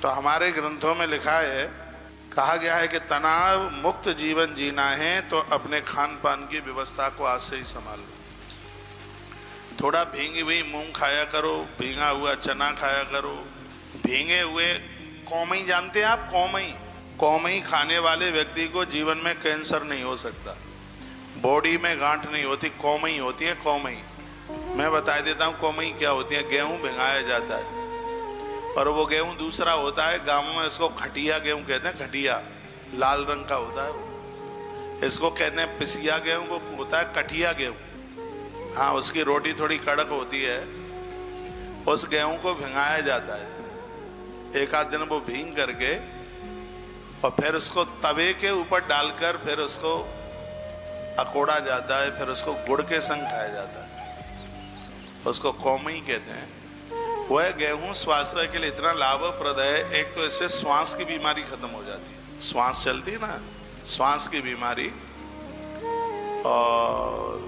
तो हमारे ग्रंथों में लिखा है, कहा गया है कि तनाव मुक्त जीवन जीना है तो अपने खान पान की व्यवस्था को आज से ही संभालो। थोड़ा भींगी हुई मूंग खाया करो, भींगा हुआ चना खाया करो, भींगे हुए कौमई जानते हैं आप? कौमई खाने वाले व्यक्ति को जीवन में कैंसर नहीं हो सकता, बॉडी में गांठ नहीं होती, कौमई होती है। कौमई मैं बता देता हूँ कौमई क्या होती है। गेहूं भिंगाया जाता है और वो गेहूं दूसरा होता है, गांव में इसको खटिया गेहूं कहते हैं। खटिया लाल रंग का होता है वो, इसको कहते हैं पिसिया गेहूं, को होता है कठिया गेहूं। हाँ, उसकी रोटी थोड़ी कड़क होती है। उस गेहूं को भिंगाया जाता है, एक आध दिन वो भींग करके और फिर उसको तवे के ऊपर डालकर फिर उसको अकोड़ा जाता है, फिर उसको गुड़ के संग खाया जाता है। उसको कौमई कहते हैं। वह गेहूं स्वास्थ्य के लिए इतना लाभप्रद है, एक तो इससे श्वास की बीमारी खत्म हो जाती है, श्वास चलती है ना, श्वास की बीमारी। और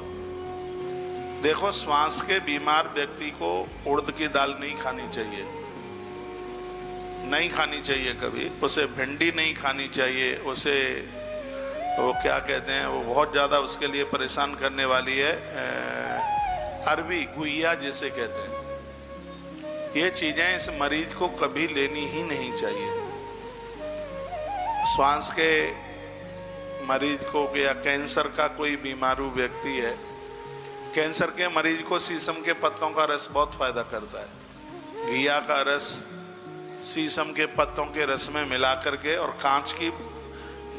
देखो, श्वास के बीमार व्यक्ति को उड़द की दाल नहीं खानी चाहिए, नहीं खानी चाहिए कभी। उसे भिंडी नहीं खानी चाहिए, उसे वो क्या कहते हैं, वो बहुत ज्यादा उसके लिए परेशान करने वाली है, अरबी गुइया जिसे कहते हैं। ये चीजें इस मरीज को कभी लेनी ही नहीं चाहिए। श्वास के मरीज को या कैंसर का कोई बीमारू व्यक्ति है, कैंसर के मरीज को शीशम के पत्तों का रस बहुत फायदा करता है। घिया का रस शीशम के पत्तों के रस में मिला करके और कांच की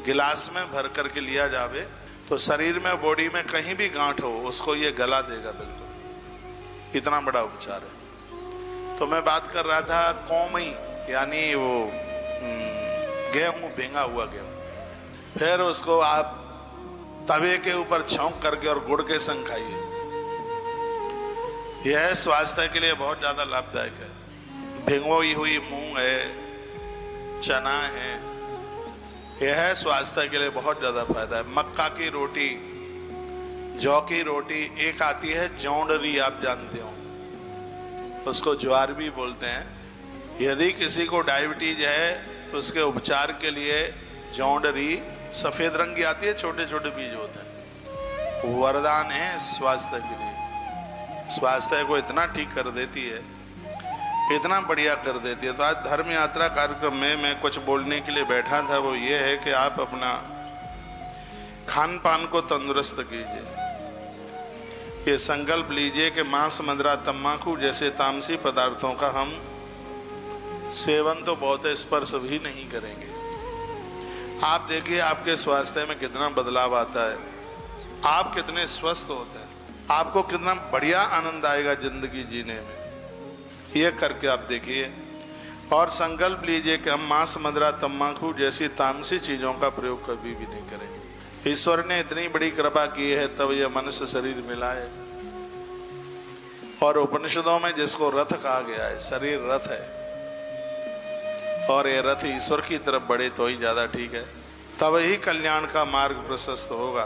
गिलास में भर करके लिया जावे तो शरीर में, बॉडी में कहीं भी गांठ हो उसको ये गला देगा बिल्कुल। इतना बड़ा उपचार है। तो मैं बात कर रहा था कौमई, यानी वो गेहूं, भींगा हुआ गेहूं। फिर उसको आप तवे के ऊपर छौंक करके और गुड़ के संग खाइए। यह स्वास्थ्य के लिए बहुत ज्यादा लाभदायक है। भिगोई हुई मूंग है, चना है, यह स्वास्थ्य के लिए बहुत ज्यादा फायदा है। मक्का की रोटी, जौ की रोटी, एक आती है जौंडरी, आप जानते हो, उसको ज्वार भी बोलते हैं। यदि किसी को डायबिटीज है तो उसके उपचार के लिए जौंडरी सफेद रंग की आती है, छोटे छोटे बीज होते हैं, वरदान है स्वास्थ्य के लिए। स्वास्थ्य को इतना ठीक कर देती है, इतना बढ़िया कर देती है। तो आज धर्म यात्रा कार्यक्रम में मैं कुछ बोलने के लिए बैठा था, वो ये है कि आप अपना खान पान को तंदुरुस्त कीजिए। ये संकल्प लीजिए कि मांस, मदिरा, तंबाकू जैसे तामसी पदार्थों का हम सेवन तो बहुत स्पर्श भी नहीं करेंगे। आप देखिए आपके स्वास्थ्य में कितना बदलाव आता है, आप कितने स्वस्थ होते हैं, आपको कितना बढ़िया आनंद आएगा जिंदगी जीने में। ये करके आप देखिए और संकल्प लीजिए कि हम मांस, मदिरा, तंबाकू जैसी तामसी चीजों का प्रयोग कभी भी नहीं करेंगे। ईश्वर ने इतनी बड़ी कृपा की है तब यह मनुष्य शरीर मिला है। और उपनिषदों में जिसको रथ कहा गया है, शरीर रथ है, और ये रथ ईश्वर की तरफ बढ़े तो ही ज्यादा ठीक है, तब ही कल्याण का मार्ग प्रशस्त होगा।